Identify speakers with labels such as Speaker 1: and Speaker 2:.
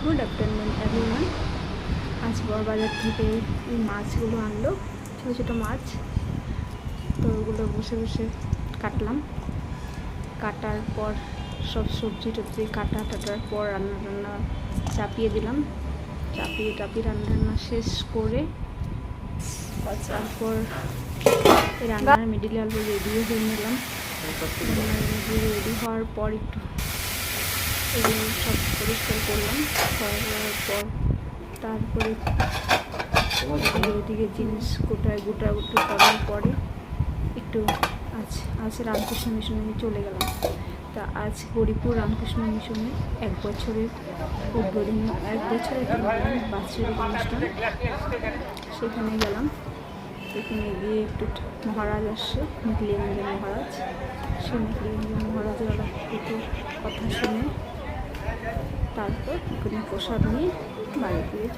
Speaker 1: Good afternoon everyone. আজ বড়বাজার থেকে এই মাছগুলো আনলো, ছোটো ছোটো মাছ। তো ওগুলো বসে বসে কাটলাম। কাটার পর সব সবজি টবজি কাটার পর রান্না চাপিয়ে দিলাম। চাপিয়ে রান্না শেষ করে তারপর এই রান্নার মিডিলে অল্প রেডিও হয়ে নিলাম। রেডি হওয়ার পর একটু এগুলো সব পরিষ্কার করলাম। করার পর তারপরে এদিকে জিনিস গোটা করার পরে একটু আজ রামকৃষ্ণ মিশনে চলে গেলাম। তা আজ হরিপুর রামকৃষ্ণ মিশনে 1 বছরের উদ্বোধনী, 1 বছরের বাৎসরিক অনুষ্ঠান, সেখানে গেলাম। সেখানে গিয়ে একটু মহারাজ আসছে, নিখিলেন্দ্র মহারাজ। সেই নিখিলেন্দ্র মহারাজের একটু কথা শুনে তারপর ওখানে প্রসাদ নিয়ে বাড়ি ফিরে